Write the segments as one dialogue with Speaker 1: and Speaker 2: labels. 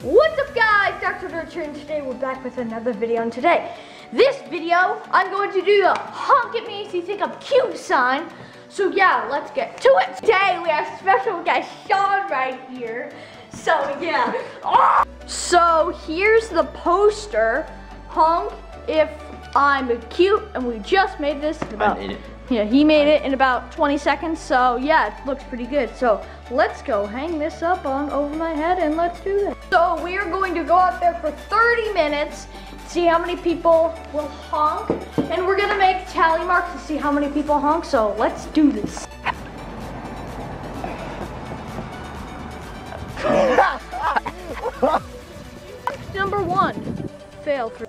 Speaker 1: What's up guys, Dr. Richard, and today we're back with another video. And today, this video, I'm going to do the honk at me if you think I'm cute sign. So yeah, let's get to it. Today we have special guest Sean right here. So yeah. Oh! So here's the poster, honk if I'm cute, and we just made this in about, yeah, he made it in about 20 seconds. So yeah, it looks pretty good. So let's go hang this up on over my head and let's do this. So we are going to go out there for 30 minutes, see how many people will honk, and we're gonna make tally marks to see how many people honk. So let's do this. Number 1, fail through.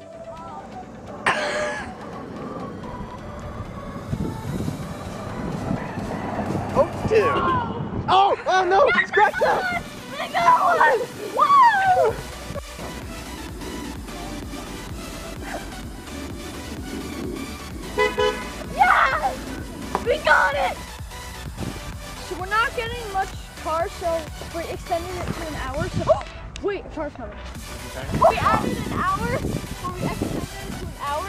Speaker 2: Oh, 2. Oh no!
Speaker 1: Yes,
Speaker 2: Scratch that!
Speaker 1: I got one! Woo! Yes! We got it! So we're not getting much car, so we're extending it to an hour. So wait, a car's coming. Okay. We added an hour, but we extended it to an hour.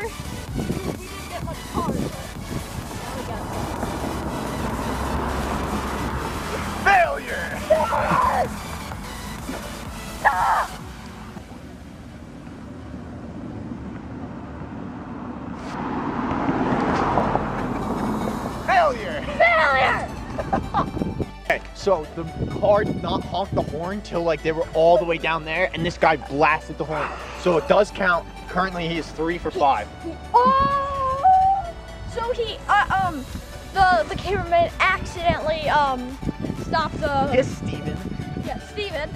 Speaker 1: We didn't get much cars, so now we got it.
Speaker 2: Failure!
Speaker 1: Yes! Stop!
Speaker 2: Failure!
Speaker 1: Failure!
Speaker 2: Okay, so the car did not honk the horn till like they were all the way down there, and this guy blasted the horn. So it does count. Currently he is 3 for 5.
Speaker 1: Oh! So he, the cameraman accidentally, stopped the...
Speaker 2: Yes, Steven.
Speaker 1: Yeah, Steven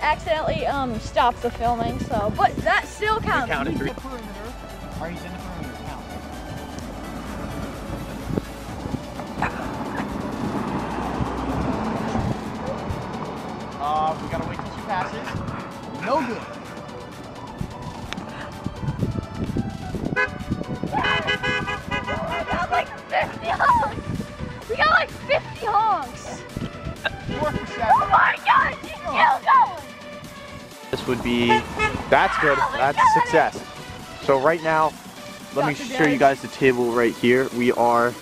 Speaker 1: accidentally, stopped the filming, so, but that still counts.
Speaker 2: You counted 3.
Speaker 3: Are you in the perimeter? Count. We gotta wait till she passes. No good.
Speaker 1: We got like 50 honks! We got like 50 honks!
Speaker 3: 4 for 7.
Speaker 1: Oh my god, she's still going!
Speaker 2: This would be, that's good. That's a success. So right now, let me show you guys the table right here. We are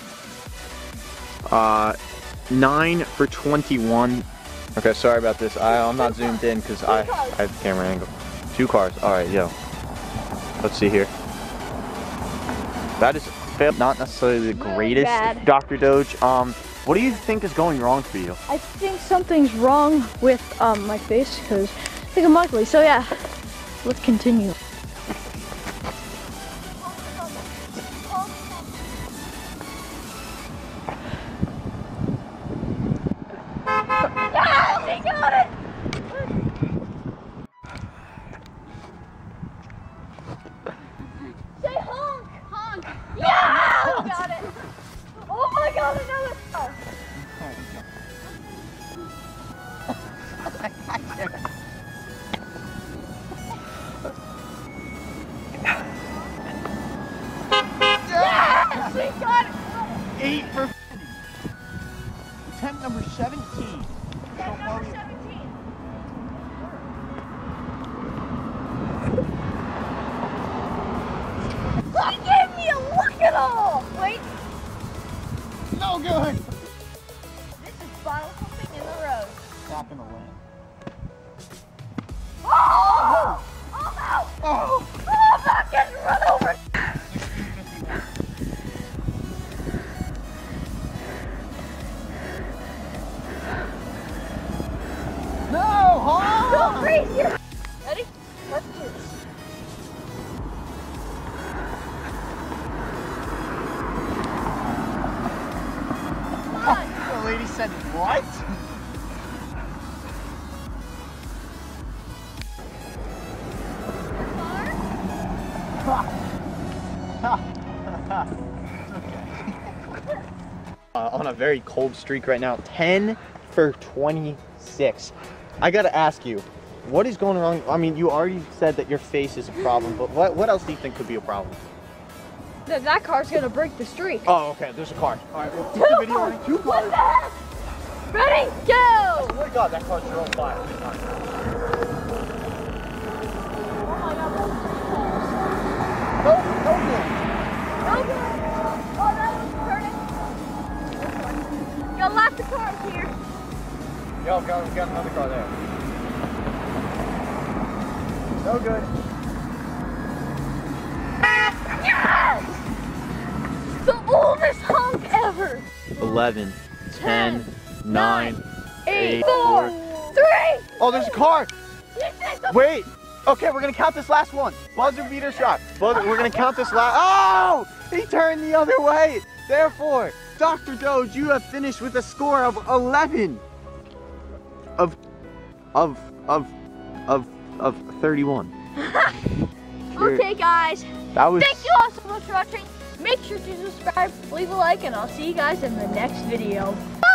Speaker 2: 9 for 21. Okay, sorry about this. I'm not zoomed in because I have the camera angle. 2 cars. All right, yo. Let's see here. That is not necessarily the greatest,
Speaker 1: bad.
Speaker 2: Dr. Doge. What do you think is going wrong for you?
Speaker 1: I think something's wrong with my face because I think I'm ugly. So yeah, let's continue. Yes, he got it! Say honk! Honk! Yeah! He got it! Oh my god, another car! Yes! He got it!
Speaker 3: 8 for 50. Attempt number 17.
Speaker 1: Attempt number 17. He gave me a look at all! Wait.
Speaker 3: No good.
Speaker 1: This is bottle flipping in the road.
Speaker 3: Not gonna win.
Speaker 1: Oh! Oh no!
Speaker 3: Oh!
Speaker 1: Oh, I'm not getting run over!
Speaker 3: No! Honk!
Speaker 1: Go crazy! Ready? Let's do this. Come on!
Speaker 3: The lady said what?
Speaker 2: On a very cold streak right now, 10 for 26. I gotta ask you, what is going wrong? I mean, you already said that your face is a problem, but what else do you think could be a problem?
Speaker 1: That car's gonna break the streak.
Speaker 2: Oh, okay, there's a car. All right, we'll keep the video running. 2 cars.
Speaker 1: Ready, go!
Speaker 2: Oh my god, that car's on fire. No good.
Speaker 1: Yes! The oldest honk ever.
Speaker 2: 11, 10, 9, 8,
Speaker 1: 4, 3.
Speaker 2: Oh, there's a car.
Speaker 1: This is the
Speaker 2: Wait. Okay, we're gonna count this last one. Buzzer beater shot. We're gonna count this last. Oh! He turned the other way. Therefore, Dr. Doge, you have finished with a score of 11 of 31.
Speaker 1: Okay, guys.
Speaker 2: That was.
Speaker 1: Thank you all so much for watching. Make sure to subscribe, leave a like, and I'll see you guys in the next video. Bye!